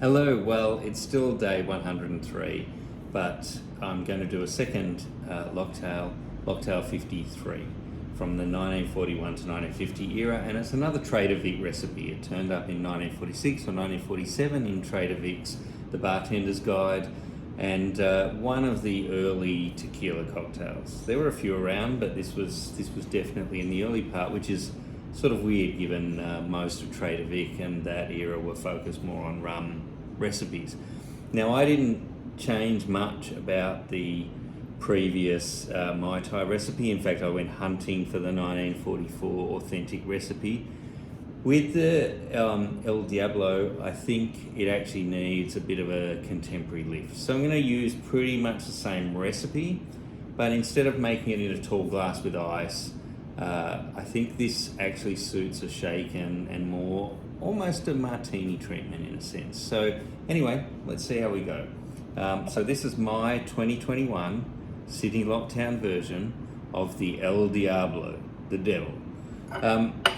Hello, well, it's still day 103, but I'm going to do a second Locktail 53 from the 1941 to 1950 era, and it's another Trader Vic recipe. It turned up in 1946 or 1947 in Trader Vic's The Bartender's Guide, and one of the early tequila cocktails. There were a few around, but this was definitely in the early part, which is sort of weird given most of Trader Vic and that era were focused more on rum recipes. Now, I didn't change much about the previous Mai Tai recipe. In fact, I went hunting for the 1944 authentic recipe. With the El Diablo, I think it actually needs a bit of a contemporary lift. So I'm going to use pretty much the same recipe, but instead of making it in a tall glass with ice, I think this actually suits a shake and more almost a martini treatment in a sense. So anyway, let's see how we go. So this is my 2021 Sydney Locktown version of the El Diablo, the Devil.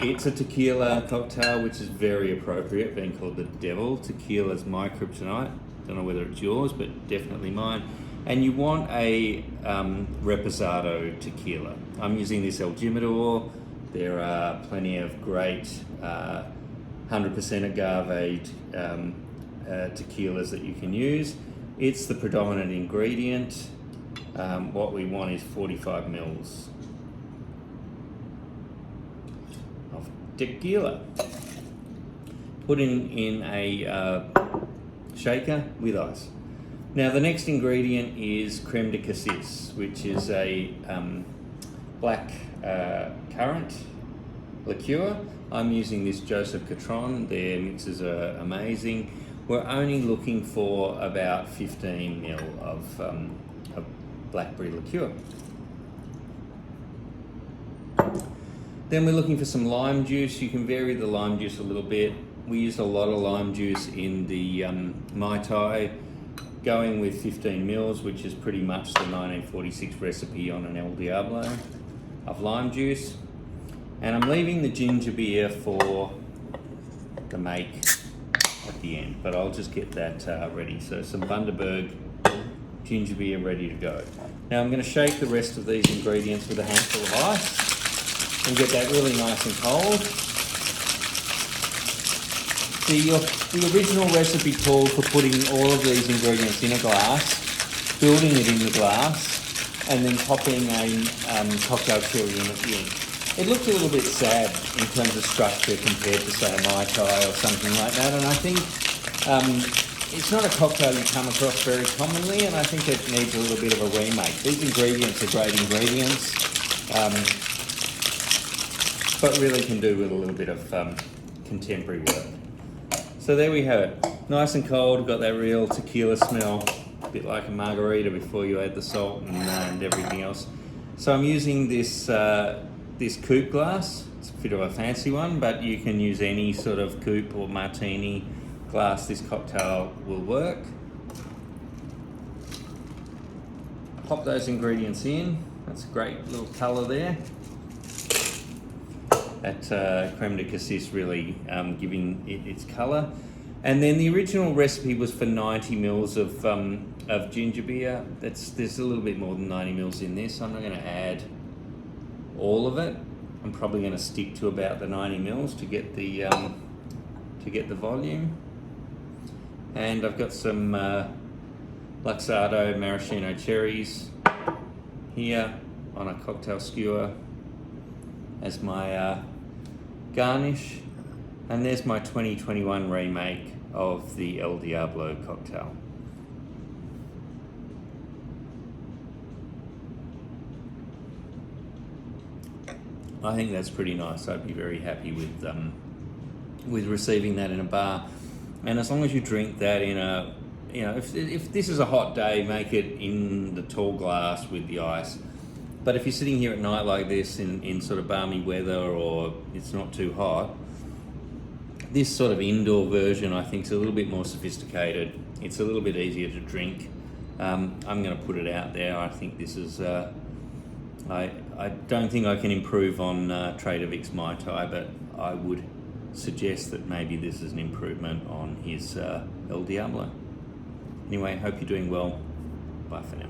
It's a tequila cocktail, which is very appropriate, being called the Devil. Tequila is my kryptonite. Don't know whether it's yours, but definitely mine. And you want a reposado tequila. I'm using this El Jimador. There are plenty of great 100% agave tequilas that you can use. It's the predominant ingredient. What we want is 45 mils of tequila. Put in a shaker with ice. Now the next ingredient is creme de cassis, which is a black currant liqueur. I'm using this Joseph Catron. Their mixes are amazing. We're only looking for about 15 ml of blackberry liqueur. Then we're looking for some lime juice. You can vary the lime juice a little bit. We used a lot of lime juice in the Mai Tai, going with 15 mils, which is pretty much the 1946 recipe on an El Diablo of lime juice. And I'm leaving the ginger beer for the make at the end, but I'll just get that ready. So some Bundaberg ginger beer ready to go. Now I'm going to shake the rest of these ingredients with a handful of ice and get that really nice and cold. The original recipe called for putting all of these ingredients in a glass, building it in the glass, and then popping a cocktail cherry in at the end. It looked a little bit sad in terms of structure compared to, say, a Mai Tai or something like that, and I think it's not a cocktail you come across very commonly, and I think it needs a little bit of a remake. These ingredients are great ingredients, but really can do with a little bit of contemporary work. So there we have it. Nice and cold, got that real tequila smell, a bit like a margarita before you add the salt and everything else. So I'm using this coupe glass. It's a bit of a fancy one, but you can use any sort of coupe or martini glass. This cocktail will work. Pop those ingredients in. That's a great little colour there. That creme de cassis really giving it its colour. And then the original recipe was for 90 mils of ginger beer. There's a little bit more than 90 mils in this. I'm not going to add all of it. I'm probably going to stick to about the 90 mils to get the volume. And I've got some Luxardo maraschino cherries here on a cocktail skewer as my garnish. And there's my 2021 remake of the El Diablo cocktail. I think that's pretty nice. I'd be very happy with receiving that in a bar. And as long as you drink that in a, if this is a hot day, make it in the tall glass with the ice. But if you're sitting here at night like this in sort of balmy weather or it's not too hot, this sort of indoor version I think is a little bit more sophisticated. It's a little bit easier to drink. I'm going to put it out there. I think this is, I don't think I can improve on Trader Vic's Mai Tai, but I would suggest that maybe this is an improvement on his El Diablo. Anyway, hope you're doing well. Bye for now.